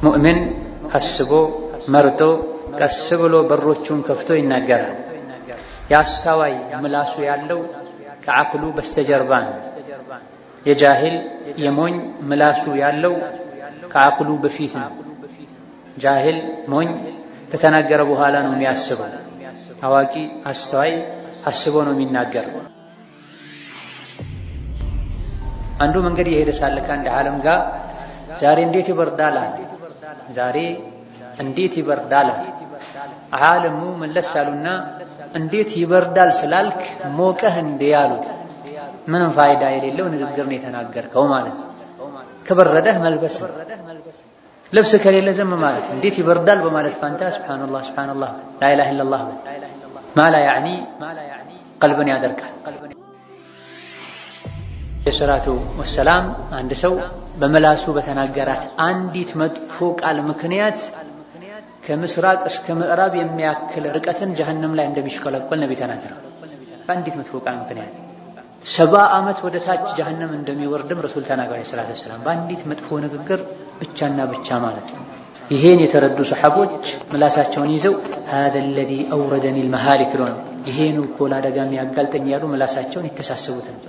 ሙእሚን ሐስቦ መርጦ ቀስ ብሎ በሮቹን ከፍቶ ይናገራል። የአስተዋይ ምላሱ ያለው ከዓቅሉ በስተጀርባ ነው። የጃሂል የሞኝ ምላሱ ያለው ከዓቅሉ በፊት ነው። ጃሂል ሞኝ ከተናገረ በኋላ ነው የሚያስበው። አዋቂ አስተዋይ አስቦ ነው የሚናገረው። አንዱ መንገድ የሄደ ሳለ ከአንድ ዓለም ጋር ዛሬ እንዴት ይበርዳል፣ ዛሬ እንዴት ይበርዳል። ዓለሙ መለስ አሉና እንዴት ይበርዳል ስላልክ ሞቀህ እንዴ ያሉት። ምንም ፋይዳ የሌለው ንግግር ነው የተናገርከው ማለት። ከበረደህ መልበስ፣ ልብስ ከሌለ ዝም ማለት። እንዴት ይበርዳል በማለት ፋንታ ሱብሃንአላህ ሱብሃንአላህ ላኢላሃ ኢለላህ ማላ ያዕኒ ቀልብን ያደርጋል። የሰላቱ ወሰላም አንድ ሰው በመላሱ በተናገራት አንዲት መጥፎ ቃል ምክንያት ከምስራቅ እስከ ምዕራብ የሚያክል ርቀትን ጀሀነም ላይ እንደሚሽከለከል ነብይ ተናገረው። በአንዲት መጥፎ ቃል ምክንያት 70 ዓመት ወደ ታች ጀሀነም እንደሚወርድም ረሱል ተናገሩ ሰለላሁ ዐለይሂ ወሰለም። በአንዲት መጥፎ ንግግር ብቻና ብቻ ማለት ነው። ይሄን የተረዱ ሰሐቦች ምላሳቸውን ይዘው هذا الذي أوردني المهالك ነው፣ ይሄን እኮ ለአደጋ የሚያጋልጠኝ ያሉ ምላሳቸውን ይተሳሰቡት ነው።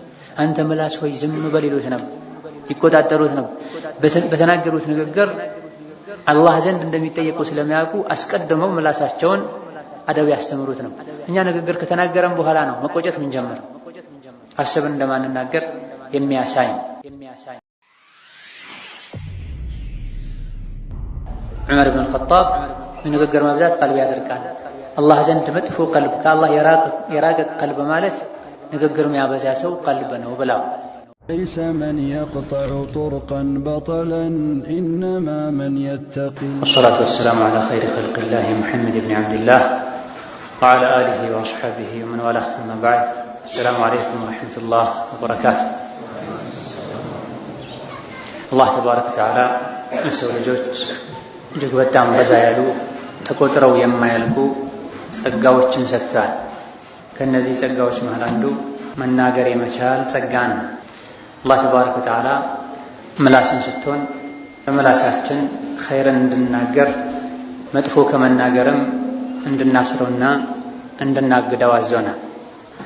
አንተ ምላስ ሆይ ዝም በል ይሉት ነበር፣ ይቆጣጠሩት ነበር። በተናገሩት ንግግር አላህ ዘንድ እንደሚጠየቁ ስለሚያውቁ አስቀድመው ምላሳቸውን አደብ ያስተምሩት ነው። እኛ ንግግር ከተናገረን በኋላ ነው መቆጨት ምን ጀመረ፣ አስበን እንደማንናገር የሚያሳይ ዑመር ኢብኑ አልኸጣብ ንግግር መብዛት ቀልብ ያደርቃል። አላህ ዘንድ መጥፎ ቀልብ ከአላህ የራቀ ቀልብ ማለት ንግግር የሚያበዛ ሰው ቀልብ ነው ብለው ليس من يقطع طرقا بطلا إنما من يتقي. والصلاة والسلام على خير خلق الله محمد بن عبد الله وعلى آله وأصحابه ومن والاه، أما بعد. السلام عليكم ورحمة الله وبركاته. الله تبارك وتعالى የሰው ልጆች እጅግ በጣም በዛ ያሉ ተቆጥረው የማያልቁ ጸጋዎችን ሰጥቷል። ከነዚህ ጸጋዎች መሃል አንዱ መናገር የመቻል ጸጋ ነው። አላህ ተባረከ ወተዓላ ምላስን ሰጥቶን በምላሳችን ኸይርን እንድናገር መጥፎ ከመናገርም እንድናስረውና እንድናግደው አዞናል።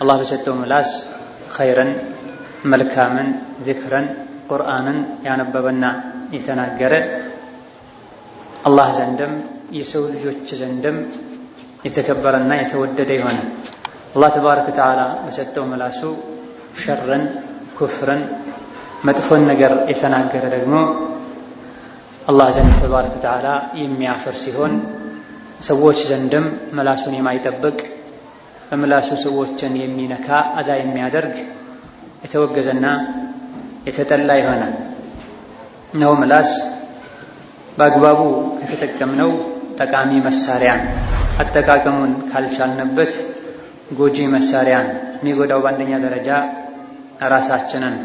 አላህ በሰጠው ምላስ ኸይርን፣ መልካምን፣ ዚክርን፣ ቁርአንን ያነበበና የተናገረ አላህ ዘንድም የሰው ልጆች ዘንድም የተከበረና የተወደደ የሆነ አላህ ተባረከ ወተዓላ በሰጠው ምላሱ ሸርን፣ ኩፍርን፣ መጥፎን ነገር የተናገረ ደግሞ አላህ ዘንድ ተባረከ ወተዓላ የሚያፈር ሲሆን ሰዎች ዘንድም ምላሱን የማይጠብቅ በምላሱ ሰዎችን የሚነካ አዳ የሚያደርግ የተወገዘና የተጠላ ይሆናል። ነው ምላስ በአግባቡ ከተጠቀምነው ጠቃሚ መሳሪያ፣ አጠቃቀሙን ካልቻልንበት ጎጂ መሳሪያ። የሚጎዳው በአንደኛ ደረጃ ራሳችንን።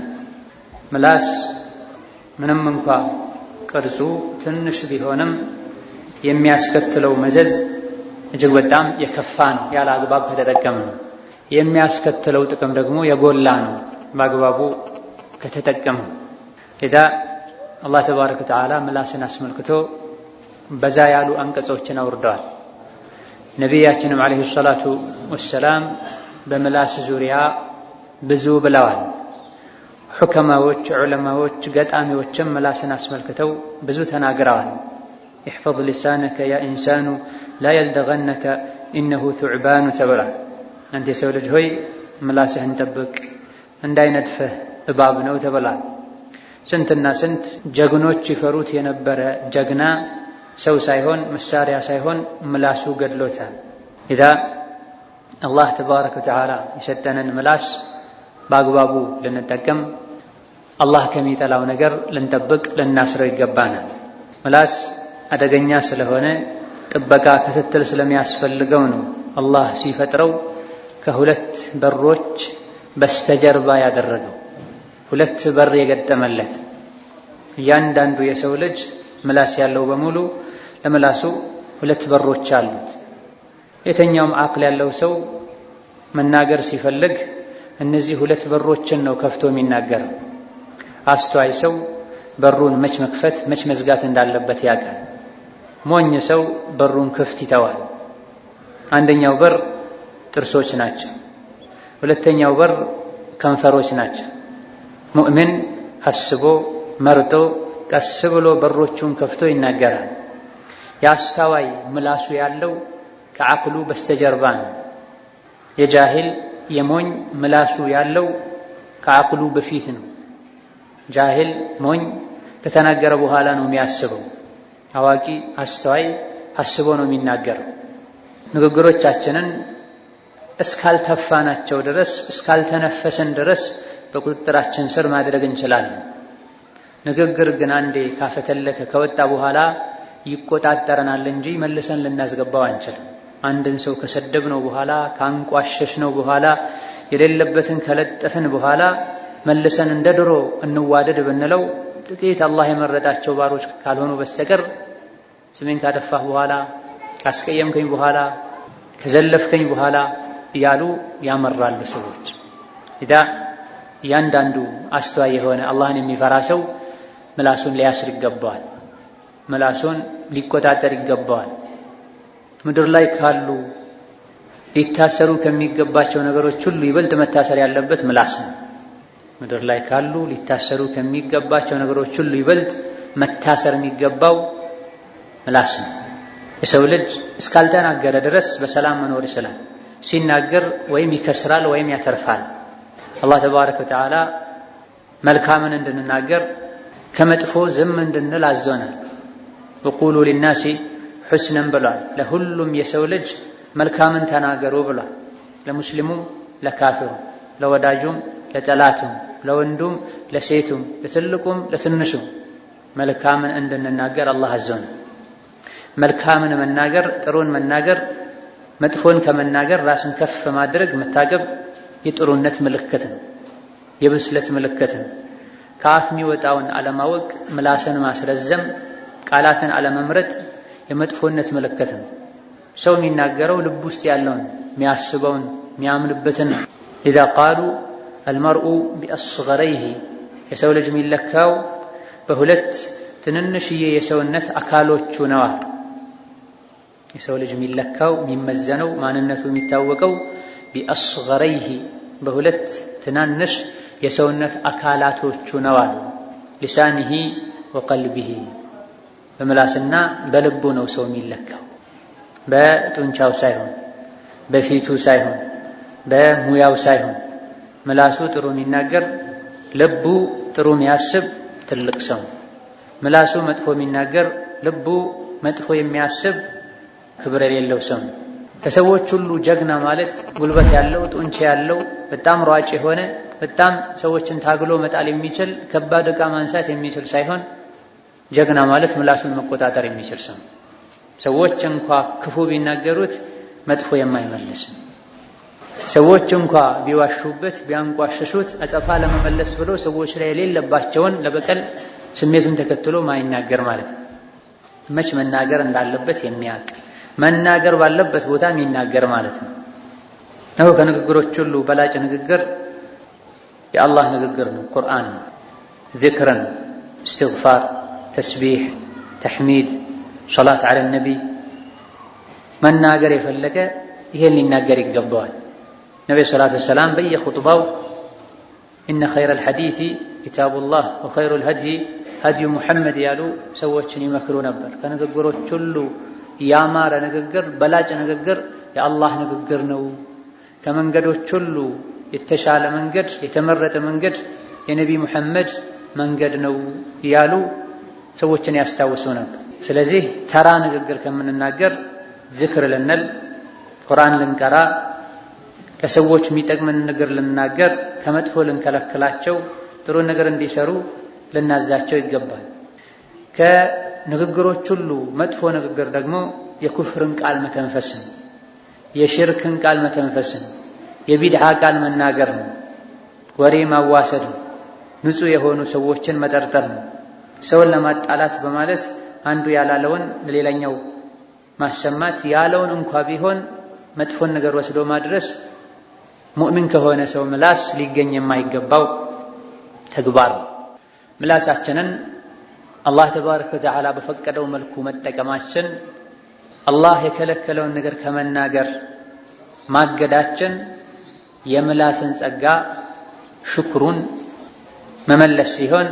ምላስ ምንም እንኳ ቅርጹ ትንሽ ቢሆንም የሚያስከትለው መዘዝ እጅግ በጣም የከፋ ነው። ያለ አግባብ ከተጠቀምን የሚያስከትለው ጥቅም ደግሞ የጎላ ነው በአግባቡ ከተጠቀምን። ኢዳ አላህ ተባረከ ወተዓላ ምላስን አስመልክቶ በዛ ያሉ አንቀጾችን አውርደዋል። ነቢያችንም ዓለይሂ ሰላቱ ወሰላም በምላስ ዙሪያ ብዙ ብለዋል። ሑከማዎች፣ ዑለማዎች፣ ገጣሚዎችም ምላስን አስመልክተው ብዙ ተናግረዋል። ኢሕፈዝ ሊሳነከ ያ ኢንሳኑ ላ የልደገነከ ኢነሁ ቱዕባኑ ተብሏል። አንተ የሰው ልጅ ሆይ ምላስህን ጠብቅ እንዳይነድፍህ እባብ ነው ተብሏል። ስንትና ስንት ጀግኖች ይፈሩት የነበረ ጀግና ሰው ሳይሆን መሳሪያ ሳይሆን ምላሱ ገድሎታል። ኢዛ አላህ ተባረከ ወተዓላ የሰጠንን ምላስ በአግባቡ ልንጠቀም፣ አላህ ከሚጠላው ነገር ልንጠብቅ፣ ልናስረው ይገባናል። ምላስ አደገኛ ስለሆነ ጥበቃ፣ ክትትል ስለሚያስፈልገው ነው አላህ ሲፈጥረው ከሁለት በሮች በስተጀርባ ያደረገው፣ ሁለት በር የገጠመለት። እያንዳንዱ የሰው ልጅ ምላስ ያለው በሙሉ ለምላሱ ሁለት በሮች አሉት። የተኛውም አቅል ያለው ሰው መናገር ሲፈልግ እነዚህ ሁለት በሮችን ነው ከፍቶ የሚናገረው። አስተዋይ ሰው በሩን መች መክፈት መች መዝጋት እንዳለበት ያውቃል። ሞኝ ሰው በሩን ክፍት ይተዋል። አንደኛው በር ጥርሶች ናቸው፣ ሁለተኛው በር ከንፈሮች ናቸው። ሙእሚን አስቦ መርጦ ቀስ ብሎ በሮቹን ከፍቶ ይናገራል። የአስተዋይ ምላሱ ያለው ከዓቅሉ በስተጀርባ ነው። የጃሂል የሞኝ ምላሱ ያለው ከዓቅሉ በፊት ነው። ጃሂል ሞኝ ከተናገረ በኋላ ነው የሚያስበው። አዋቂ አስተዋይ አስቦ ነው የሚናገረው። ንግግሮቻችንን እስካልተፋናቸው ድረስ እስካልተነፈሰን ድረስ በቁጥጥራችን ስር ማድረግ እንችላለን። ንግግር ግን አንዴ ካፈተለከ ከወጣ በኋላ ይቆጣጠረናል እንጂ መልሰን ልናስገባው አንችልም። አንድን ሰው ከሰደብነው በኋላ ካንቋሸሽነው በኋላ የሌለበትን ከለጠፍን በኋላ መልሰን እንደ ድሮ እንዋደድ ብንለው ጥቂት አላህ የመረጣቸው ባሮች ካልሆኑ በስተቀር ስሜን ካጠፋህ በኋላ ካስቀየምከኝ በኋላ ከዘለፍከኝ በኋላ እያሉ ያመራሉ ሰዎች። እያንዳንዱ አስተዋይ የሆነ አላህን የሚፈራ ሰው ምላሱን ሊያስር ይገባዋል። ምላሱን ሊቆጣጠር ይገባዋል። ምድር ላይ ካሉ ሊታሰሩ ከሚገባቸው ነገሮች ሁሉ ይበልጥ መታሰር ያለበት ምላስ ነው። ምድር ላይ ካሉ ሊታሰሩ ከሚገባቸው ነገሮች ሁሉ ይበልጥ መታሰር የሚገባው ምላስ ነው። የሰው ልጅ እስካልተናገረ ድረስ በሰላም መኖር ይችላል። ሲናገር ወይም ይከስራል ወይም ያተርፋል። አላህ ተባረከ ወተዓላ መልካምን እንድንናገር ከመጥፎ ዝም እንድንል አዞናል። ወቁሉ ሊናሲ ሑስነን ብሏል። ለሁሉም የሰው ልጅ መልካምን ተናገሩ ብሏል። ለሙስሊሙም ለካፊሩም፣ ለወዳጁም ለጠላቱም፣ ለወንዱም ለሴቱም፣ ለትልቁም ለትንሹም መልካምን እንድንናገር አላህ አዞናል። መልካምን መናገር፣ ጥሩን መናገር፣ መጥፎን ከመናገር ራስን ከፍ ማድረግ መታቀብ የጥሩነት ምልክት ነው፣ የብስለት ምልክት ነው። ከአፍ የሚወጣውን አለማወቅ፣ ምላስን ማስረዘም፣ ቃላትን አለመምረጥ የመጥፎነት ምልክት ነው። ሰው የሚናገረው ልብ ውስጥ ያለውን የሚያስበውን የሚያምንበትን። ኢዛ ቃሉ አልመርኡ ቢአስገረይሂ የሰው ልጅ የሚለካው በሁለት ትንንሽዬ የሰውነት አካሎቹ ነዋ። የሰው ልጅ የሚለካው የሚመዘነው ማንነቱ የሚታወቀው ቢአስገረይሂ በሁለት ትናንሽ የሰውነት አካላቶቹ ነው አሉ። ሊሳኒሂ ወቀልቢሂ በምላስና በልቡ ነው ሰው የሚለካው። በጡንቻው ሳይሆን፣ በፊቱ ሳይሆን፣ በሙያው ሳይሆን። ምላሱ ጥሩ የሚናገር ልቡ ጥሩ የሚያስብ ትልቅ ሰው፣ ምላሱ መጥፎ የሚናገር ልቡ መጥፎ የሚያስብ ክብር የሌለው ሰው። ከሰዎች ሁሉ ጀግና ማለት ጉልበት ያለው ጡንቻ ያለው በጣም ሯጭ የሆነ በጣም ሰዎችን ታግሎ መጣል የሚችል ከባድ ዕቃ ማንሳት የሚችል ሳይሆን ጀግና ማለት ምላሱን መቆጣጠር የሚችል ሰው። ሰዎች እንኳ ክፉ ቢናገሩት መጥፎ የማይመልስ፣ ሰዎች እንኳ ቢዋሹበት ቢያንቋሸሹት አጸፋ ለመመለስ ብሎ ሰዎች ላይ የሌለባቸውን ለበቀል ስሜቱን ተከትሎ ማይናገር ማለት ነው። መች መናገር እንዳለበት የሚያውቅ መናገር ባለበት ቦታ የሚናገር ማለት ነው። ነው ከንግግሮች ሁሉ በላጭ ንግግር የአላህ ንግግር ነው። ቁርአን፣ ዚክርን፣ እስትግፋር፣ ተስቢሕ፣ ተሕሚድ፣ ሶላት ዐለ ነቢይ መናገር የፈለገ ይሄን ሊናገር ይገባዋል። ነቢ ሰላቱ ወሰላም በየኹጥባው ኢነ ኸይረል ሐዲሲ ኪታቡላህ ወኸይሩል ሀድይ ሀድዩ ሙሐመድ ያሉ ሰዎችን ይመክሩ ነበር። ከንግግሮች ሁሉ ያማረ ንግግር በላጭ ንግግር የአላህ ንግግር ነው። ከመንገዶች ሁሉ የተሻለ መንገድ የተመረጠ መንገድ የነቢ ሙሐመድ መንገድ ነው እያሉ ሰዎችን ያስታውሱ ነበር። ስለዚህ ተራ ንግግር ከምንናገር ዚክር ልንል፣ ቁርአን ልንቀራ፣ ከሰዎች የሚጠቅምን ነገር ልንናገር፣ ከመጥፎ ልንከለክላቸው፣ ጥሩ ነገር እንዲሰሩ ልናዛቸው ይገባል። ከንግግሮች ሁሉ መጥፎ ንግግር ደግሞ የኩፍርን ቃል መተንፈስን፣ የሽርክን ቃል መተንፈስን፣ የቢድዓ ቃል መናገር ነው። ወሬ ማዋሰድ ነው። ንጹህ የሆኑ ሰዎችን መጠርጠር ነው። ሰውን ለማጣላት በማለት አንዱ ያላለውን ለሌላኛው ማሰማት፣ ያለውን እንኳ ቢሆን መጥፎን ነገር ወስዶ ማድረስ ሙእሚን ከሆነ ሰው ምላስ ሊገኝ የማይገባው ተግባር ነው። ምላሳችንን አላህ ተባረከ ወተዓላ በፈቀደው መልኩ መጠቀማችን፣ አላህ የከለከለውን ነገር ከመናገር ማገዳችን የምላስን ጸጋ ሽክሩን መመለስ ሲሆን፣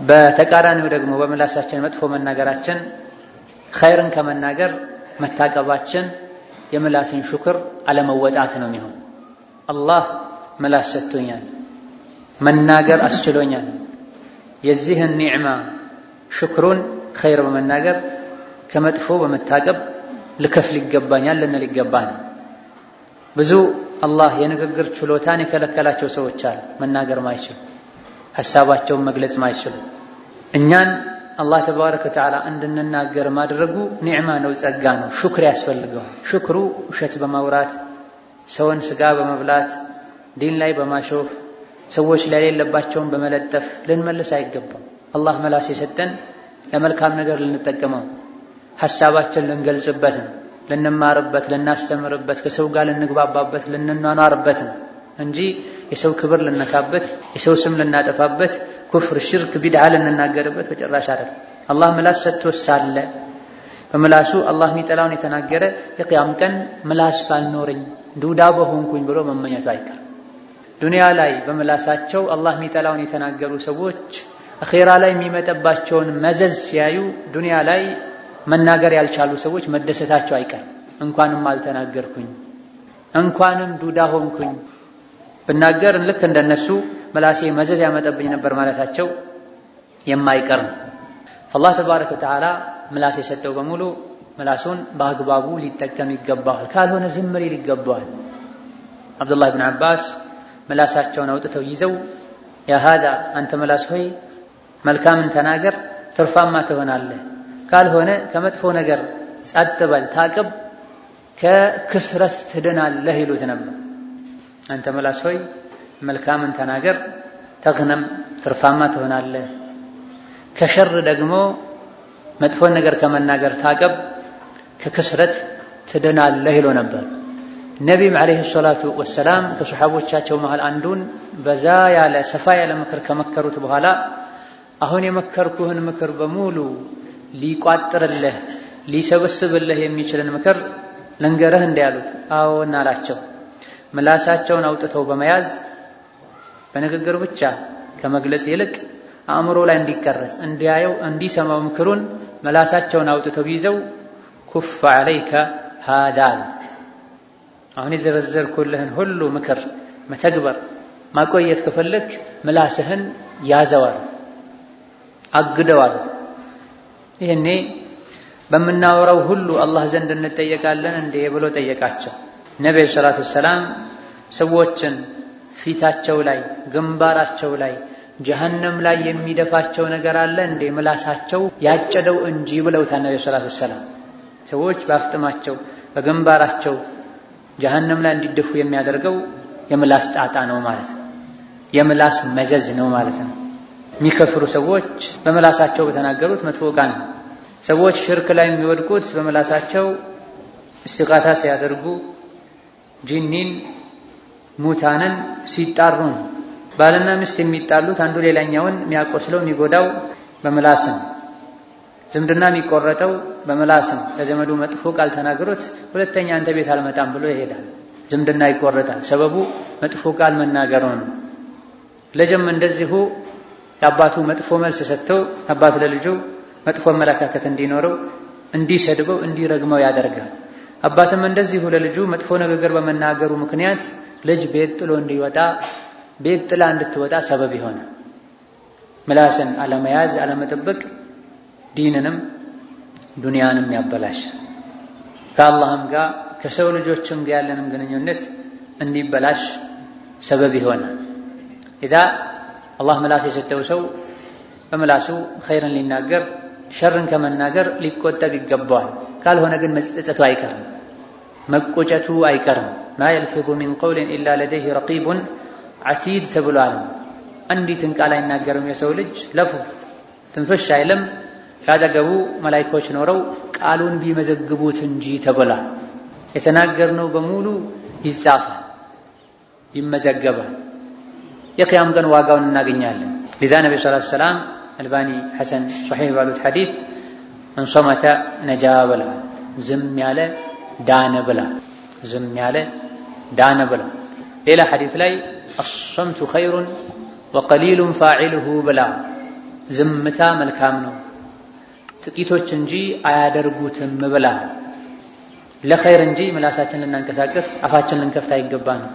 በተቃራኒው ደግሞ በምላሳችን መጥፎ መናገራችን ኸይርን ከመናገር መታቀባችን የምላስን ሽክር አለመወጣት ነው የሚሆን። አላህ ምላስ ሰጥቶኛል፣ መናገር አስችሎኛል፣ የዚህን ኒዕማ ሽክሩን ኸይር በመናገር ከመጥፎ በመታቀብ ልከፍል ይገባኛል ልንል ይገባል። ብዙ አላህ የንግግር ችሎታን የከለከላቸው ሰዎች አሉ። መናገር ማይችሉ፣ ሐሳባቸውን መግለጽ ማይችሉ። እኛን አላህ ተባረከ ወተዓላ እንድንናገር ማድረጉ ኒዕማ ነው፣ ጸጋ ነው። ሽክር ያስፈልገዋል። ሽክሩ ውሸት በማውራት ሰውን ስጋ በመብላት ዲን ላይ በማሾፍ ሰዎች ላይ የሌለባቸውን በመለጠፍ ልንመልስ አይገባም። አላህ መላስ የሰጠን ለመልካም ነገር ልንጠቀመው፣ ሐሳባችን ልንገልጽበት ነው፣ ልንማርበት፣ ልናስተምርበት፣ ከሰው ጋር ልንግባባበት፣ ልንኗኗርበት ነው እንጂ የሰው ክብር ልነካበት፣ የሰው ስም ልናጠፋበት፣ ኩፍር፣ ሽርክ፣ ቢድዓ ልንናገርበት በጭራሽ አይደለም። አላህ ምላስ ሰጥቶ ሳለ በምላሱ አላህ የሚጠላውን የተናገረ የቂያም ቀን ምላስ ባልኖረኝ ዱዳ በሆንኩኝ ብሎ መመኘቱ አይቀርም። ዱንያ ላይ በምላሳቸው አላህ የሚጠላውን የተናገሩ ሰዎች አኺራ ላይ የሚመጣባቸውን መዘዝ ሲያዩ ዱንያ ላይ መናገር ያልቻሉ ሰዎች መደሰታቸው አይቀርም። እንኳንም አልተናገርኩኝ፣ እንኳንም ዱዳ ሆንኩኝ፣ ብናገር ልክ እንደነሱ ምላሴ መዘዝ ያመጣብኝ ነበር ማለታቸው የማይቀር ነው። አላህ ተባረከ ወተዓላ ምላስ የሰጠው በሙሉ ምላሱን በአግባቡ ሊጠቀም ይገባዋል፣ ካልሆነ ዝም ሊል ይገባዋል። አብዱላህ ብን አባስ ምላሳቸውን አውጥተው ይዘው ያ ሃዛ አንተ ምላስ ሆይ መልካምን ተናገር ትርፋማ ትሆናለህ፣ ካልሆነ ከመጥፎ ነገር ጸጥ በል ታቅብ፣ ከክስረት ትድናለህ ይሉት ነበር። አንተ ምላስ ሆይ መልካምን ተናገር ተግነም ትርፋማ ትሆናለህ፣ ከሸር ደግሞ መጥፎን ነገር ከመናገር ታቀብ፣ ከክስረት ትድናለህ ይሉ ነበር። ነቢይም ዓለይሂ ሰላቱ ወሰላም ከሰሓቦቻቸው መሃል አንዱን በዛ ያለ ሰፋ ያለ ምክር ከመከሩት በኋላ አሁን የመከርኩህን ምክር በሙሉ ሊቋጥርልህ ሊሰበስብልህ የሚችልን ምክር ልንገርህ እንዲህ ያሉት። አዎን አላቸው። ምላሳቸውን አውጥተው በመያዝ በንግግር ብቻ ከመግለጽ ይልቅ አእምሮ ላይ እንዲቀረጽ እንዲያየው እንዲሰማው ምክሩን ምላሳቸውን አውጥተው ይዘው ኩፍ ዐለይከ ሃዳ አሉት። አሁን የዘረዘርኩልህን ሁሉ ምክር መተግበር ማቆየት ከፈለክ ምላስህን ያዘው አሉት፣ አግደው አሉት። ይህኔ በምናወራው ሁሉ አላህ ዘንድ እንጠየቃለን እንዴ ብሎ ጠየቃቸው። ነቢዩ ሰላቱ ወሰላም ሰዎችን ፊታቸው ላይ ግንባራቸው ላይ ጀሀነም ላይ የሚደፋቸው ነገር አለ እንዴ ምላሳቸው ያጨደው እንጂ ብለውታል ነቢዩ ሰላቱ ወሰላም። ሰዎች በአፍጥማቸው በግንባራቸው ጀሀነም ላይ እንዲደፉ የሚያደርገው የምላስ ጣጣ ነው ማለት ነው፣ የምላስ መዘዝ ነው ማለት ነው። የሚከፍሩ ሰዎች በምላሳቸው በተናገሩት መጥፎ ቃል ነው። ሰዎች ሽርክ ላይ የሚወድቁት በምላሳቸው እስቲጋታ ሲያደርጉ ጂኒን ሙታንን ሲጣሩ ነው። ባልና ሚስት የሚጣሉት አንዱ ሌላኛውን የሚያቆስለው የሚጎዳው በምላስም፣ ዝምድና የሚቆረጠው በምላስም። ለዘመዱ መጥፎ ቃል ተናግሮት ሁለተኛ አንተ ቤት አልመጣም ብሎ ይሄዳል፣ ዝምድና ይቆረጣል። ሰበቡ መጥፎ ቃል መናገሩ ነው። ልጅም እንደዚሁ የአባቱ መጥፎ መልስ ሰጥቶ አባት ለልጁ መጥፎ አመለካከት እንዲኖረው እንዲሰድበው እንዲረግመው ያደርጋል። አባትም እንደዚሁ ለልጁ መጥፎ ንግግር በመናገሩ ምክንያት ልጅ ቤት ጥሎ እንዲወጣ ቤት ጥላ እንድትወጣ ሰበብ ይሆናል። ምላስን አለመያዝ አለመጠበቅ ዲንንም ዱንያንም ያበላሽ፣ ከአላህም ጋር ከሰው ልጆችም ጋር ያለንም ግንኙነት እንዲበላሽ ሰበብ ይሆናል። ኢዛ አላህ ምላስ የሰጠው ሰው በምላሱ ኸይርን ሊናገር ሸርን ከመናገር ሊቆጠብ ይገባዋል። ካልሆነ ግን መጸጸቱ አይቀርም፣ መቆጨቱ አይቀርም። ማ የልፊዙ ሚን ቀውሊን ኢላ ለደይህ ረቂቡን ዓቲድ ተብሏል። አንዲትን ቃል አይናገርም የሰው ልጅ ለፍዝ ትንፍሽ አይልም፣ ካጠገቡ መላኢኮች ኖረው ቃሉን ቢመዘግቡት እንጂ ተብሏል። የተናገርነው በሙሉ ይጻፋል፣ ይመዘገባል። የቅያም ቀን ዋጋውን እናገኛለን። ሊዛ ነቢ ሰለላሁ ዐለይሂ ወሰለም አልባኒ ሐሰን ሶሒህ ባሉት ሐዲስ እንሶመተ ነጃ ብላ ዝም ያለ ዳነ ብላ ዝም ያለ ዳነ ብላ። ሌላ ሐዲስ ላይ አሶምቱ ኸይሩን ወቀሊሉን ፋዒሉሁ ብላ ዝምታ መልካም ነው ጥቂቶች እንጂ አያደርጉትም ብላ። ለኸይር እንጂ ምላሳችን ልናንቀሳቀስ አፋችን ልንከፍት አይገባንም።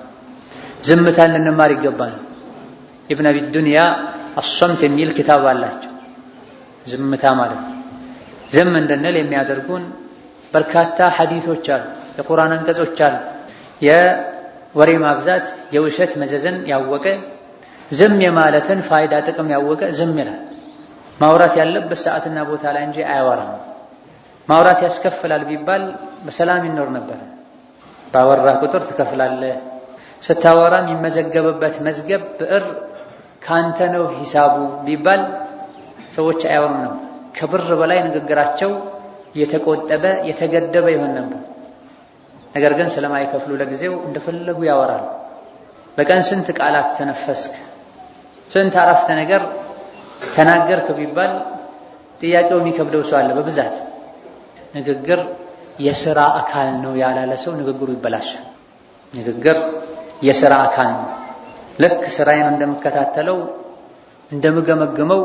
ዝምታን ልንማር ይገባል። ኢብን አቢ ዱንያ አሶምት የሚል ኪታብ አላቸው። ዝምታ ማለት ዝም እንድንል የሚያደርጉን በርካታ ሐዲሶች አሉ፣ የቁርአን አንቀጾች አሉ። የወሬ ማብዛት የውሸት መዘዝን ያወቀ ዝም የማለትን ፋይዳ ጥቅም ያወቀ ዝም ይላል። ማውራት ያለበት ሰዓትና ቦታ ላይ እንጂ አያወራም። ማውራት ያስከፍላል ቢባል በሰላም ይኖር ነበር። ባወራህ ቁጥር ትከፍላለህ። ስታወራ የሚመዘገብበት መዝገብ ብዕር ካንተ ነው ሂሳቡ ቢባል ሰዎች አያወሩም ነው። ከብር በላይ ንግግራቸው የተቆጠበ የተገደበ ይሆን ነበር። ነገር ግን ስለማይከፍሉ ለጊዜው እንደፈለጉ ያወራሉ። በቀን ስንት ቃላት ተነፈስክ፣ ስንት አረፍተ ነገር ተናገርክ ቢባል ጥያቄው የሚከብደው ሰው አለ በብዛት። ንግግር የሥራ አካል ነው ያላለ ሰው ንግግሩ ይበላሻል። ንግግር የሥራ አካል ነው። ልክ ስራዬን እንደምከታተለው እንደምገመግመው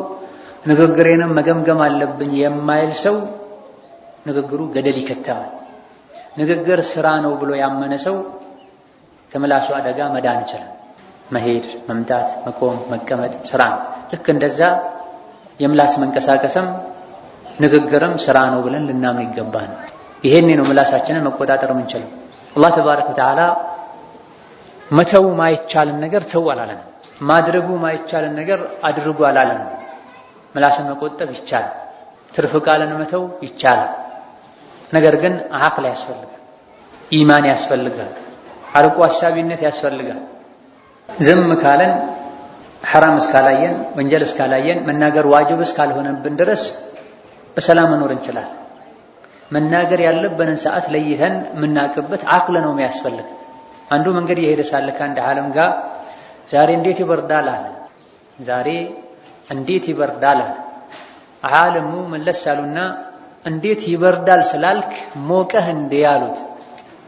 ንግግሬንም መገምገም አለብኝ የማይል ሰው ንግግሩ ገደል ይከተዋል። ንግግር ስራ ነው ብሎ ያመነ ሰው ከምላሱ አደጋ መዳን ይችላል። መሄድ፣ መምጣት፣ መቆም፣ መቀመጥ ስራ ነው። ልክ እንደዛ የምላስ መንቀሳቀስም ንግግርም ስራ ነው ብለን ልናምን ይገባል። ይሄን ነው ምላሳችንን መቆጣጠር የምንችለው። አላህ ተባረከ ወተዓላ መተው ማይቻልን ነገር ተው አላለም። ማድረጉ ማይቻልን ነገር አድርጉ አላለም። ምላስን መቆጠብ ይቻላል። ትርፍ ቃልን መተው ይቻላል። ነገር ግን አቅል ያስፈልጋል፣ ኢማን ያስፈልጋል፣ አርቆ አሳቢነት ያስፈልጋል። ዝም ካለን ሐራም እስካላየን ወንጀል እስካላየን መናገር ዋጅብ እስካልሆነብን ድረስ በሰላም መኖር እንችላለን። መናገር ያለብንን ሰዓት ለይተን የምናውቅበት አቅል ነው የሚያስፈልግ። አንዱ መንገድ የሄደ ሳለ ከአንድ ዓለም ጋር ዛሬ እንዴት ይበርዳል አለ። ዛሬ እንዴት ይበርዳል አለ። ዓለሙ መለስ አሉና እንዴት ይበርዳል ስላልክ ሞቀህ እንዴ ያሉት።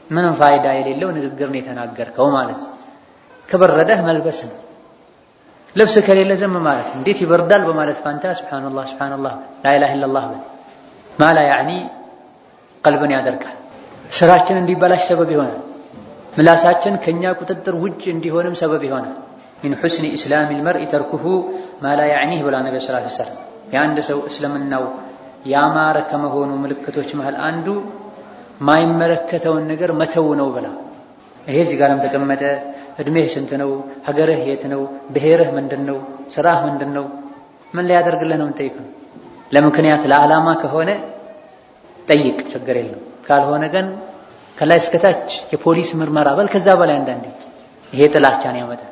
ምንም ፋይዳ የሌለው ንግግር ነው የተናገርከው ማለት። ከበረደህ መልበስ ነው። ልብስ ከሌለ ዝም ማለት እንዴት ይበርዳል በማለት ፋንታ ሱብሃንአላህ ሱብሃንአላህ ላኢላሃ ኢላላህ ማላ ያዕኒ ቀልብን ያደርጋል። ስራችን እንዲበላሽ ሰበብ ይሆናል። ምላሳችን ከኛ ቁጥጥር ውጭ እንዲሆንም ሰበብ ይሆናል። ሚን ሑስኒ ኢስላሚል መርኢ ተርኩሁ ማላ ያዕኒህ ብላ ነብዩ ሰለላሁ ዐለይሂ ወሰለም። የአንድ ሰው እስልምናው ያማረ ከመሆኑ ምልክቶች መሃል አንዱ ማይመለከተውን ነገር መተው ነው ብላ። ይሄ እዚህ ጋርም ተቀመጠ። እድሜህ ስንት ነው? ሀገርህ የት ነው? ብሔርህ ምንድነው? ስራህ ምንድነው? ምን ሊያደርግልህ ነው እንጠይቀው። ለምክንያት ለዓላማ ከሆነ ጠይቅ፣ ችግር የለም። ካልሆነ ግን ከላይ እስከታች የፖሊስ ምርመራ በል ከዛ በላይ አንዳንዴ ይሄ ጥላቻን ያመጣል፣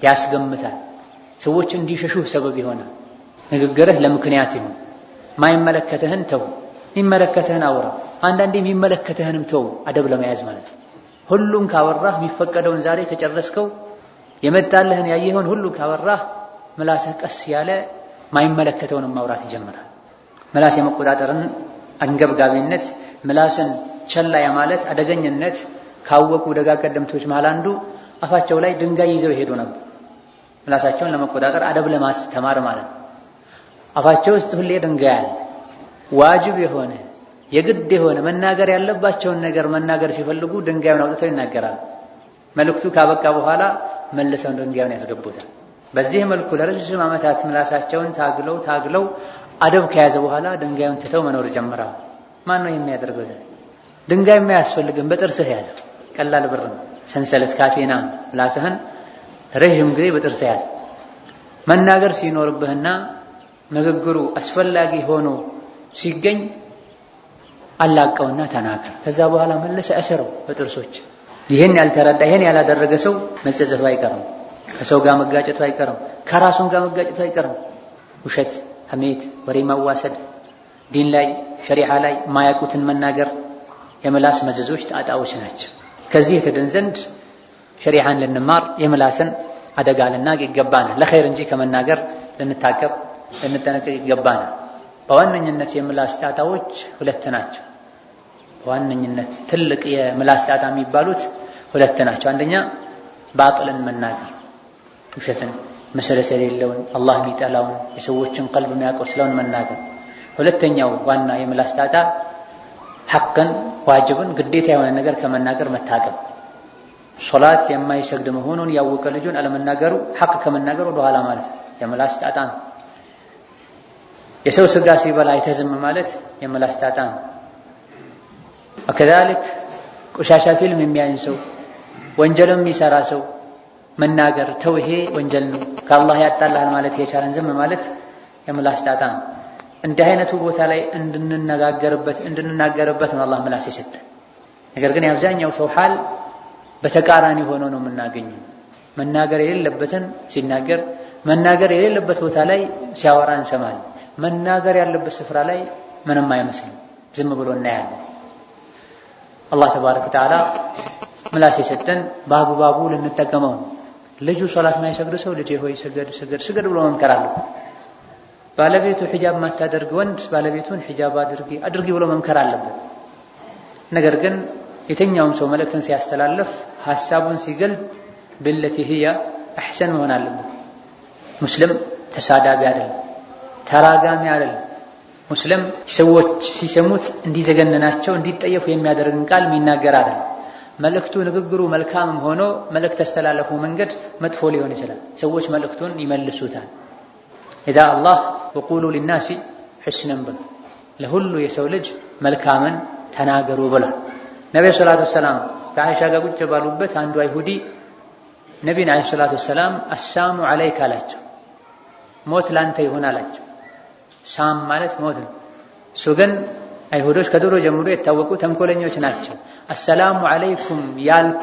ያስገምታል፣ ሰዎች እንዲሸሹህ ሰበብ ይሆናል። ንግግርህ ለምክንያት ይሁን። ማይመለከተህን ተው፣ የሚመለከተህን አውራ። አንዳንዴ የሚመለከተህንም ተው፣ አደብ ለመያዝ ማለት ነው። ሁሉም ካወራህ የሚፈቀደውን ዛሬ ከጨረስከው የመጣልህን ያየኸውን ሁሉ ካወራህ ምላስህ ቀስ ያለ ማይመለከተውንም ማውራት ይጀምራል። ምላስ የመቆጣጠርን አንገብጋቢነት፣ ምላስን ቸላ የማለት አደገኝነት ካወቁ ደጋ ቀደምቶች መሃል አንዱ አፋቸው ላይ ድንጋይ ይዘው ይሄዱ ነበር። ምላሳቸውን ለመቆጣጠር አደብ ለማስተማር ማለት ነው። አፋቸው ውስጥ ሁሌ ድንጋይ አለ። ዋጅብ የሆነ የግድ የሆነ መናገር ያለባቸውን ነገር መናገር ሲፈልጉ ድንጋዩን አውጥተው ይናገራሉ። መልእክቱ ካበቃ በኋላ መልሰው ድንጋዩን ያስገቡታል። በዚህ መልኩ ለረጅም ዓመታት ምላሳቸውን ታግለው አደብ ከያዘ በኋላ ድንጋዩን ትተው መኖር ጀምረዋል። ማን ነው የሚያደርገው? ድንጋይ የማያስፈልግም፣ በጥርስህ ያዘው። ቀላል ብር ነው። ሰንሰለት ካቴና ምላስህን ረጅም ጊዜ በጥርስህ ያዘ። መናገር ሲኖርብህና ንግግሩ አስፈላጊ ሆኖ ሲገኝ አላቀውና ተናገር። ከዛ በኋላ መለሰ እሰረው በጥርሶች። ይሄን ያልተረዳ ይሄን ያላደረገ ሰው መጸጸቱ አይቀርም፣ ከሰው ጋር መጋጨቱ አይቀርም፣ ከራሱም ጋር መጋጨቱ አይቀርም። ውሸት፣ ሐሜት፣ ወሬ ማዋሰድ፣ ዲን ላይ ሸሪዓ ላይ ማያውቁትን መናገር የምላስ መዘዞች ጣጣዎች ናቸው። ከዚህ የተድን ዘንድ ሸሪዓን ልንማር የምላስን አደጋ ልናቅ ይገባናል። ለኸይር እንጂ ከመናገር ልንታቀብ ልንጠነቀቅ ይገባናል። በዋነኝነት የምላስ ጣጣዎች ሁለት ናቸው። በዋነኝነት ትልቅ የምላስ ጣጣ የሚባሉት ሁለት ናቸው። አንደኛ ባጥልን መናገር፣ ውሸትን፣ መሰረት የሌለውን አላህ የሚጠላውን የሰዎችን ቀልብ የሚያቆስለውን መናገር። ሁለተኛው ዋና የምላስ ጣጣ ሐቅን፣ ዋጅብን፣ ግዴታ የሆነ ነገር ከመናገር መታቀብ። ሶላት የማይሰግድ መሆኑን ያወቀ ልጁን አለመናገሩ ሐቅ ከመናገር ወደ ኋላ ማለት ነው። የምላስ ጣጣ ነው። የሰው ስጋ ሲበላ አይተህ ዝም ማለት የምላስ ጣጣ ነው። ወከዛሊክ ቆሻሻ ፊልም የሚያይ ሰው፣ ወንጀልም የሚሰራ ሰው መናገር ተው ይሄ ወንጀል ነው ከአላህ ያጣላል ማለት የቻለን ዝም ማለት የምላስ ጣጣ ነው። እንዲህ አይነቱ ቦታ ላይ እንድንናገርበት ነው አላህ ምላስ የሰጠን። ነገር ግን የአብዛኛው ሰው ሐል በተቃራኒ ሆኖ ነው የምናገኘው። መናገር የሌለበትን ሲናገር፣ መናገር የሌለበት ቦታ ላይ ሲያወራ እንሰማለን። መናገር ያለበት ስፍራ ላይ ምንም አይመስልም፣ ዝም ብሎ እናያለን። አላህ ተባረከ ወተዓላ ምላስ የሰጠን በአግባቡ ልንጠቀመው ነው። ልጁ ሶላት ማይሰግድ ሰው ልጄ ሆይ ስገድ ስገድ ስገድ ብሎ መምከር አለበት። ባለቤቱ ሒጃብ ማታደርግ ወንድ ባለቤቱን ሒጃብ አድርጊ ብሎ መምከር አለበት። ነገር ግን የትኛውም ሰው መልእክትን ሲያስተላልፍ ሐሳቡን ሲገልጥ ብለቲ ሂያ አሕሰን መሆን አለበት። ሙስሊም ተሳዳቢ አይደለም፣ ተራጋሚ አይደለም። ሙስሊም ሰዎች ሲሰሙት እንዲዘገነናቸው እንዲጠየፉ የሚያደርግን ቃል የሚናገር አይደለም። መልእክቱ ንግግሩ መልካምም ሆኖ መልእክት ያስተላለፈው መንገድ መጥፎ ሊሆን ይችላል። ሰዎች መልእክቱን ይመልሱታል። ኢዛ አላህ ወቁሉ ሊናሲ ሕስነን ብሎ ለሁሉ የሰው ልጅ መልካምን ተናገሩ ብሏል። ነቢዩ ሰላቱ ወሰላም ከዓይሻ ጋር ቁጭ ባሉበት አንዱ አይሁዲ ነቢይን ዓለይሂ ሰላቱ ወሰላም አሳሙ ዓለይክ አላቸው። ሞት ላንተ ይሁን አላቸው። ሳም ማለት ሞት ነው። እሱ ግን አይሁዶች ከድሮ ጀምሮ የታወቁ ተንኮለኞች ናቸው። አሰላሙ ዓለይኩም ያልኩ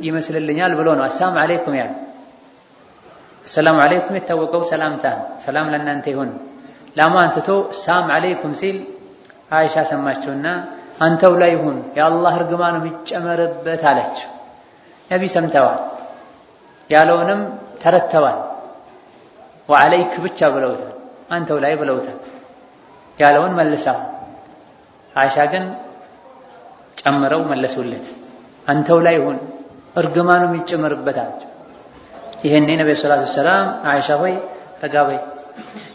ይመስልልኛል ብሎ ነው አሳም ዓለይኩም ያሉ። አሰላሙ ዓለይኩም የታወቀው ሰላምታ ነው። ሰላም ለእናንተ ይሁን። ላማ አንትቶ ሳም ዓለይኩም ሲል አይሻ ሰማቸውና አንተው ላይ ይሁን የአላህ እርግማን የሚጨመርበት አለችው። ነቢ ሰምተዋል፣ ያለውንም ተረተዋል። ወዓለይክ ብቻ ብለውታል፣ አንተው ላይ ብለውታል። ያለውን መልሰው አይሻ ግን ጨምረው መለሱለት። አንተው ላይ ይሁን እርግማኑ የሚጨመርበት አለችው። ይሄኔ ነብዩ ሰለላሁ ዐለይሂ ወሰለም አይሻ ሆይ ተጋበይ፣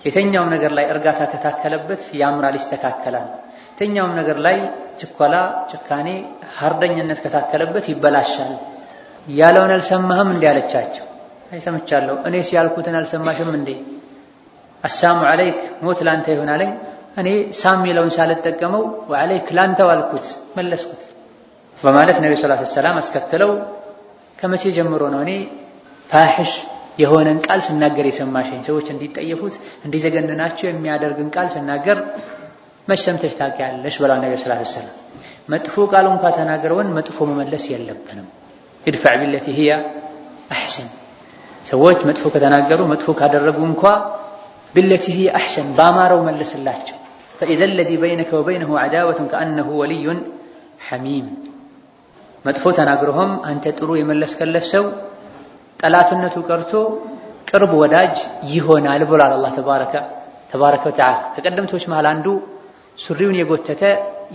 የትኛውም ነገር ላይ እርጋታ ከታከለበት ያምራል፣ ይስተካከላል። የትኛውም ነገር ላይ ችኮላ፣ ጭካኔ፣ ሀርደኝነት ከታከለበት ይበላሻል። ያለውን አልሰማህም እንዴ አለቻቸው። አይ ሰምቻለሁ። እኔስ ያልኩትን አልሰማሽም እንዴ? አሳሙ ዓለይክ ሞት ላንተ ይሁን አለኝ። እኔ ሳም የሚለውን ሳልጠቀመው ወዓለይክ ላንተው አልኩት መለስኩት በማለት ነብዩ ሰለላሁ ዐለይሂ ወሰለም አስከትለው ከመቼ ጀምሮ ነው እኔ ፋሒሽ የሆነን ቃል ስናገር የሰማሽኝ? ሰዎች እንዲጠየፉት እንዲዘገንናቸው የሚያደርግን ቃል ስናገር መች ሰምተሽ ታውቂያለሽ? ብለዋል ነብዩ ሰለላሁ ዐለይሂ ወሰለም። መጥፎ ቃል እንኳን ተናግረውን መጥፎ መመለስ የለብንም። ኢድፈዕ ቢለቲ ሂያ አሕሰን። ሰዎች መጥፎ ከተናገሩ መጥፎ ካደረጉ እንኳ ቢለቲ ሂያ አሕሰን ባማረው መልስላቸው። ፈኢዘ ለዚ በይነከ ወበይነሁ ዐዳወቱን ከአነሁ ወልዩን ሐሚም። መጥፎ ተናግረውም አንተ ጥሩ የመለስከለት ሰው ጠላትነቱ ቀርቶ ቅርብ ወዳጅ ይሆናል ብሏል አላህ ተባረከ ወተዓላ። ከቀደምቶች መሃል አንዱ ሱሪውን የጎተተ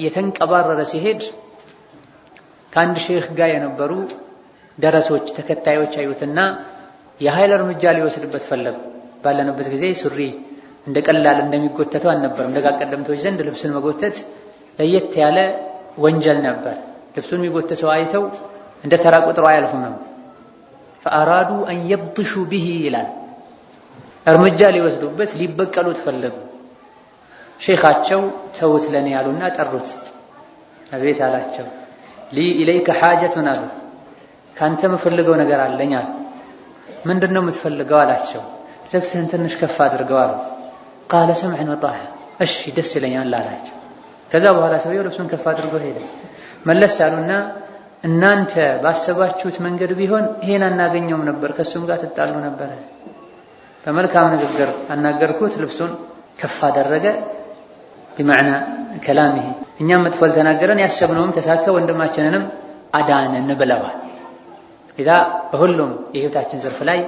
የተንቀባረረ ሲሄድ ከአንድ ሼኽ ጋር የነበሩ ደረሶች ተከታዮች አዩትና የኃይል እርምጃ ሊወስድበት ፈለጉ። ባለንበት ጊዜ ሱሪ እንደ ቀላል እንደሚጎተተው አልነበረም። እንደ ቀደምቶች ዘንድ ልብስን መጎተት ለየት ያለ ወንጀል ነበር። ልብሱን የሚጎተተው አይተው እንደ ተራ ቁጥሩ አያልፉም ነው። ፈአራዱ አን የብጥሹ ቢሂ ይላል። እርምጃ ሊወስዱበት ሊበቀሉት ፈለጉ። ሼኻቸው ተውት ለኔ ያሉና ጠሩት። አቤት አላቸው። ሊ ኢለይከ ሓጀቱን አሉ። ካንተ የምፈልገው ነገር አለኝ አሉ። ምንድነው የምትፈልገው አላቸው። ልብስህን ትንሽ ከፍ አድርገው አሉ። ቃለ ሰምዐን ወጣዕ፣ እሺ ደስ ይለኛል አላቸው። ከዛ በኋላ ሰውየው ልብሱን ከፍ አድርጎ ሄደ። መለስ አሉና እናንተ ባሰባችሁት መንገድ ቢሆን ይሄን አናገኘውም ነበር፣ ከሱም ጋር ትጣሉ ነበር። በመልካም ንግግር አናገርኩት፣ ልብሱን ከፍ አደረገ። بمعنى كلامه እኛም መጥፎ ተናገረን ያሰብነውም ተሳካ፣ ወንድማችንንም አዳነን ብለዋል። إذا በሁሉም የህይወታችን ዘርፍ ላይ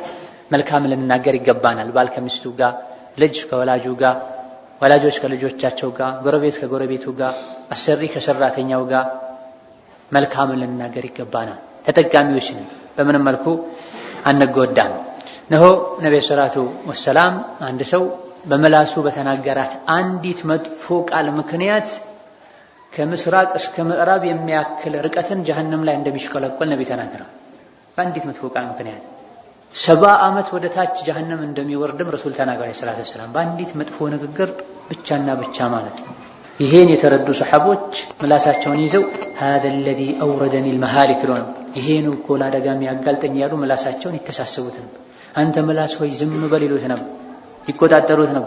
መልካም ልንናገር ይገባናል። ባል ከሚስቱ ጋር፣ ልጅ ከወላጁ ጋር፣ ወላጆች ከልጆቻቸው ጋር፣ ጎረቤት ከጎረቤቱ ጋር፣ አሰሪ ከሰራተኛው ጋር መልካምን ልናገር ይገባናል። ተጠቃሚዎች ነን፣ በምንም መልኩ አንጎዳም። እነሆ ነብዩ ሰለላሁ ዐለይሂ ወሰለም አንድ ሰው በመላሱ በተናገራት አንዲት መጥፎ ቃል ምክንያት ከምስራቅ እስከ ምዕራብ የሚያክል ርቀትን ጀሀነም ላይ እንደሚሽከለቆል ነብዩ ተናገሩ። በአንዲት መጥፎ ቃል ምክንያት 70 ዓመት ወደ ታች ጀሀነም እንደሚወርድም ረሱል ተናገሩ ሰለላሁ ዐለይሂ ወሰለም። በአንዲት መጥፎ ንግግር ብቻና ብቻ ማለት ነው። ይሄን የተረዱ ሰሐቦች ምላሳቸውን ይዘው هذا الذي أوردني المهالك ነው፣ ይሄን እኮ ለአደጋ የሚያጋልጠኝ ያሉ ምላሳቸውን ይተሳሰቡት ነው። አንተ ምላስ ሆይ ዝም በል ይሉት ነው፣ ይቆጣጠሩት ነው።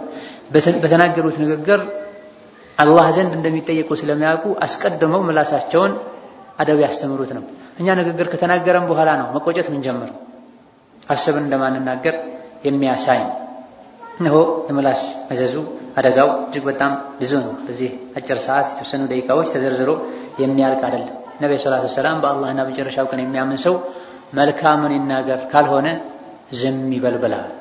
በተናገሩት ንግግር አላህ ዘንድ እንደሚጠየቁ ስለሚያውቁ አስቀድመው ምላሳቸውን አደብ ያስተምሩት ነው። እኛ ንግግር ከተናገረን በኋላ ነው መቆጨት ምን ጀመር አስበን እንደማንናገር የሚያሳይ ነው። የምላስ መዘዙ አደጋው እጅግ በጣም ብዙ ነው። በዚህ አጭር ሰዓት የተወሰኑ ደቂቃዎች ተዘርዝሮ የሚያልቅ አይደለም። ነብዩ ሰለላሁ ዐለይሂ ወሰለም በአላህና በመጨረሻው ቀን የሚያምን ሰው መልካምን ይናገር፣ ካልሆነ ዝም ይበል ብለዋል።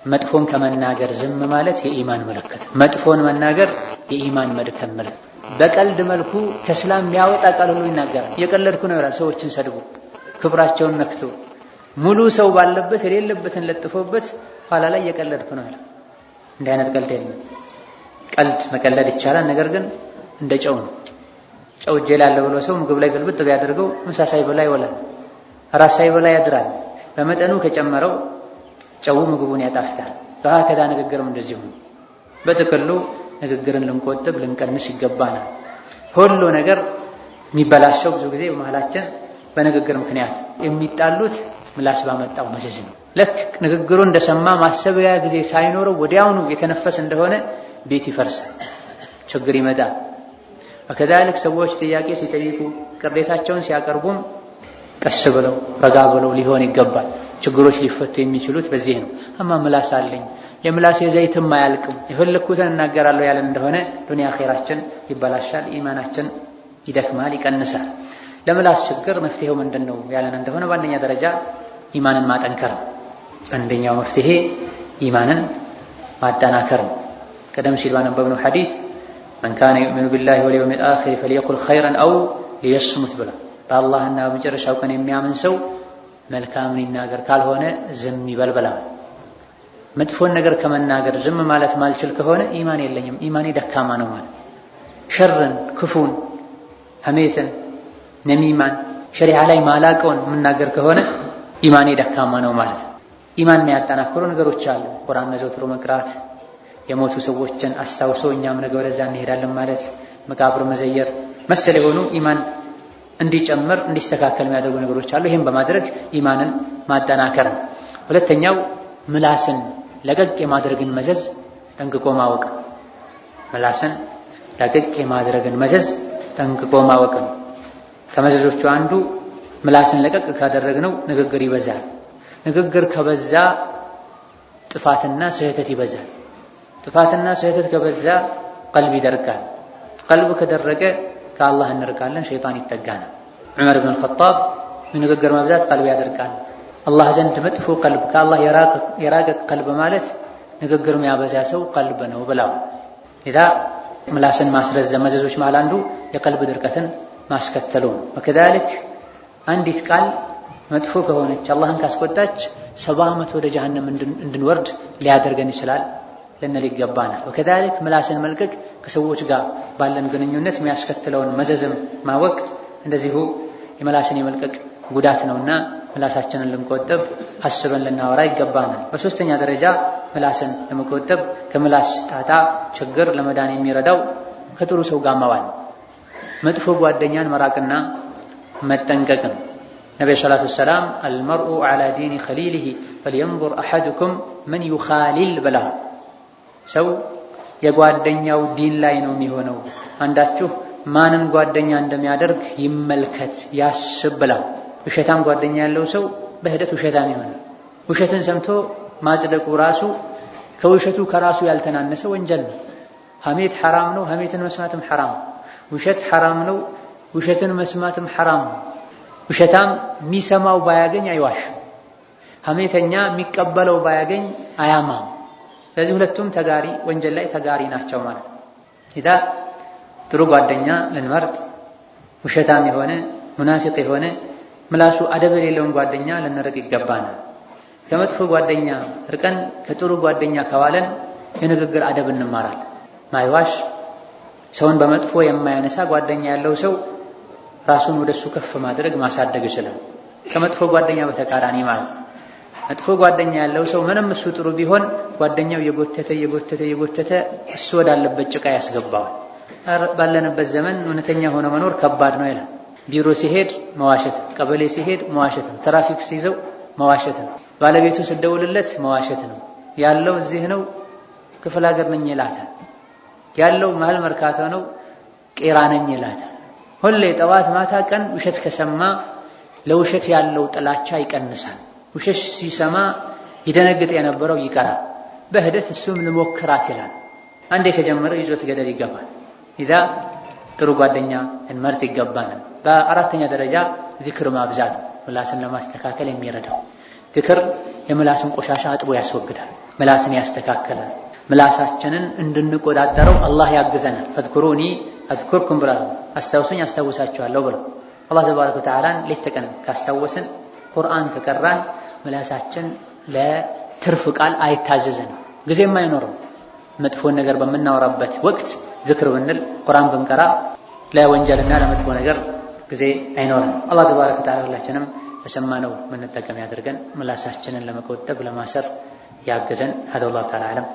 መጥፎን ከመናገር ዝም ማለት የኢማን ምልክት፣ መጥፎን መናገር የኢማን መድከም ምልክት። በቀልድ መልኩ ከእስላም የሚያወጣ ቃል ሁሉ ይናገራል። እየቀለድኩ ነው ይላል። ሰዎችን ሰድቦ ክብራቸውን ነክቶ ሙሉ ሰው ባለበት የሌለበትን ለጥፎበት ኋላ ላይ እየቀለድኩ ነው ይላል። እንዲህ አይነት ቀልድ የለም። ቀልድ መቀለድ ይቻላል፣ ነገር ግን እንደ ጨው ነው። ጨው እጄ ላይ አለ ብሎ ሰው ምግብ ላይ ገልብጥ ቢያደርገው ምሳ ሳይበላ ይውላል፣ እራት ሳይበላ ያድራል። በመጠኑ ከጨመረው ጨው ምግቡን ያጣፍታል። በሀከዳ ንግግርም እንደዚሁ ነው። በጥቅሉ ንግግርን ልንቆጥብ ልንቀንስ ይገባናል። ሁሉ ነገር የሚበላሸው ብዙ ጊዜ በመሃላችን በንግግር ምክንያት የሚጣሉት ምላስ ባመጣው መዘዝ ነው። ልክ ንግግሩ እንደሰማ ማሰቢያ ጊዜ ሳይኖረው ወዲያውኑ የተነፈስ እንደሆነ ቤት ይፈርሳል፣ ችግር ይመጣል። ወከዛልክ ሰዎች ጥያቄ ሲጠይቁ ቅሬታቸውን ሲያቀርቡም ቀስ ብለው ረጋ ብለው ሊሆን ይገባል። ችግሮች ሊፈቱ የሚችሉት በዚህ ነው። አማ ምላስ አለኝ የምላስ ዘይትም አያልቅም የፈለኩትን እናገራለሁ ያለን እንደሆነ ዱንያ ኺራችን ይበላሻል፣ ኢማናችን ይደክማል፣ ይቀንሳል። ለምላስ ችግር መፍትሄው ምንድነው ያለን እንደሆነ በአንደኛ ደረጃ ኢማንን ማጠንከር ነው። አንደኛው መፍትሄ ኢማንን ማጠናከር ነው። ቀደም ሲል ባነበብነው ሐዲስ መን ካነ ዩእሚኑ ቢላሂ ወልየውሚል አኺር ፈሊየቁል ኸይረን አው ሊየስሙት ብላ በአላህና በመጨረሻው ቀን የሚያምን ሰው መልካምን ይናገር፣ ካልሆነ ዝም ይበል ብላ። መጥፎን ነገር ከመናገር ዝም ማለት ማልችል ከሆነ ኢማን የለኝም፣ ኢማኔ ደካማ ነው ማለት። ሸርን፣ ክፉን፣ ሐሜትን፣ ነሚማን ሸሪዓ ላይ ማላቀውን የምናገር ከሆነ ኢማኔ ደካማ ነው ማለት። ኢማን የሚያጠናክሩ ነገሮች አሉ። ቁርአን ዘወትሮ መቅራት፣ የሞቱ ሰዎችን አስታውሶ እኛም ነገ ወደዛ እንሄዳለን ማለት፣ መቃብር መዘየር መሰል የሆኑ ኢማን እንዲጨምር እንዲስተካከል የሚያደርጉ ነገሮች አሉ። ይህም በማድረግ ኢማንን ማጠናከር ነው። ሁለተኛው ምላስን ለቀቅ የማድረግን መዘዝ ጠንቅቆ ማወቅ። ምላስን ለቀቅ የማድረግን መዘዝ ጠንቅቆ ማወቅ ነው። ከመዘዞቹ አንዱ ምላስን ለቀቅ ካደረግነው ንግግር ይበዛል። ንግግር ከበዛ ጥፋትና ስህተት ይበዛል። ጥፋትና ስህተት ከበዛ ቀልብ ይደርቃል። ቀልብ ከደረቀ ከአላህ እንርቃለን፣ ሸይጣን ይጠጋናል። ዑመር ብን አልኸጣብ ንግግር መብዛት ቀልብ ያደርቃል። አላህ ዘንድ መጥፎ ቀልብ፣ ከአላህ የራቀ ቀልብ ማለት ንግግር የሚያበዛ ሰው ቀልብ ነው ብለዋል። ኢዛ ምላስን ማስረዘም መዘዞች መሃል አንዱ የቀልብ ድርቀትን ማስከተሉ ነው። ወከዛልክ አንዲት ቃል መጥፎ ከሆነች አላህን ካስቆጣች 70 ዓመት ወደ ጀሀነም እንድንወርድ ሊያደርገን ይችላል ልንል ይገባናል። ወከዛልክ ምላስን መልቀቅ ከሰዎች ጋር ባለን ግንኙነት የሚያስከትለውን መዘዝም ማወቅ እንደዚሁ የምላስን የመልቀቅ ጉዳት ነውና ምላሳችንን ልንቆጥብ አስበን ልናወራ ይገባናል። በሶስተኛ ደረጃ ምላስን ለመቆጠብ ከምላስ ጣጣ ችግር ለመዳን የሚረዳው ከጥሩ ሰው ጋር መዋል፣ መጥፎ ጓደኛን መራቅና መጠንቀቅ ነው። ነብዩ ሰለላሁ ዐለይሂ ወሰለም አልመርኡ ዐላ ዲኒ ኸሊሊሂ ፈልየንዙር አሐዱኩም መን ዩኻሊል ብላ። ሰው የጓደኛው ዲን ላይ ነው የሚሆነው፣ አንዳችሁ ማንን ጓደኛ እንደሚያደርግ ይመልከት ያስብ ብላ። ውሸታም ጓደኛ ያለው ሰው በሂደት ውሸታም ይሆናል። ውሸትን ሰምቶ ማጽደቁ ራሱ ከውሸቱ ከራሱ ያልተናነሰ ወንጀል ነው። ሐሜት ሐራም ነው፣ ሐሜትን መስማትም ሐራም። ውሸት ሐራም ነው፣ ውሸትን መስማትም ሐራም ነው። ውሸታም የሚሰማው ባያገኝ አይዋሽም። ሐሜተኛ የሚቀበለው ባያገኝ አያማም። ስለዚህ ሁለቱም ተጋሪ ወንጀል ላይ ተጋሪ ናቸው ማለት ነው። ኢዳ ጥሩ ጓደኛ ልንመርጥ፣ ውሸታም የሆነ ሙናፊቅ የሆነ ምላሱ አደብ የሌለውን ጓደኛ ልንርቅ ይገባናል። ከመጥፎ ጓደኛ ርቀን ከጥሩ ጓደኛ ከዋለን የንግግር አደብ እንማራለን። ማይዋሽ ሰውን በመጥፎ የማያነሳ ጓደኛ ያለው ሰው ራሱን ወደሱ ከፍ ማድረግ ማሳደግ ይችላል። ከመጥፎ ጓደኛ በተቃራኒ ማለት ነው። መጥፎ ጓደኛ ያለው ሰው ምንም እሱ ጥሩ ቢሆን ጓደኛው የጎተተ እሱ ወዳለበት ጭቃ ያስገባዋል። ባለንበት ዘመን እውነተኛ ሆኖ መኖር ከባድ ነው ይላል። ቢሮ ሲሄድ መዋሸት፣ ቀበሌ ሲሄድ መዋሸት ነው፣ ትራፊክ ሲይዘው መዋሸት ነው፣ ባለቤቱ ስደውልለት መዋሸት ነው። ያለው እዚህ ነው ክፍለ ሀገር ነኝ ይላታል። ያለው መሀል መርካቶ ነው ቄራ ነኝ ይላታል። ሁሌ ጠዋት ማታ ቀን ውሸት ከሰማ ለውሸት ያለው ጥላቻ ይቀንሳል። ውሸት ሲሰማ ይደነግጥ የነበረው ይቀራል። በህደት እሱም ልሞክራት ይላል። አንዴ ከጀመረው ይዞት ገደል ይገባል። ኢዛ ጥሩ ጓደኛ እንመርጥ ይገባናል። በአራተኛ ደረጃ ዚክር ማብዛት ምላስን ለማስተካከል የሚረዳው ዚክር የምላስን ቆሻሻ አጥቦ ያስወግዳል፣ ምላስን ያስተካክላል። ምላሳችንን እንድንቆጣጠረው አላህ ያግዘናል። ፈዝኩሩኒ አዝኩርኩም ብሏል። አስታውሱኝ አስታውሳችኋለሁ ብሎ አላህ ተባረከ ወተዓላን ሌት ተቀን ካስታወስን ቁርአን ከቀራን ምላሳችን ለትርፍ ቃል አይታዘዘንም፣ ጊዜም አይኖርም። መጥፎን ነገር በምናወራበት ወቅት ዝክር ብንል ቁርአን ብንቀራ ለወንጀልና ለመጥፎ ነገር ጊዜ አይኖርም። አላህ ተባረከ ወተዓላ ሁላችንም በሰማነው የምንጠቀም ያድርገን፣ ምላሳችንን ለመቆጠብ ለማሰር ያግዘን። ሀደ ወላሁ ተዓላ አዕለም።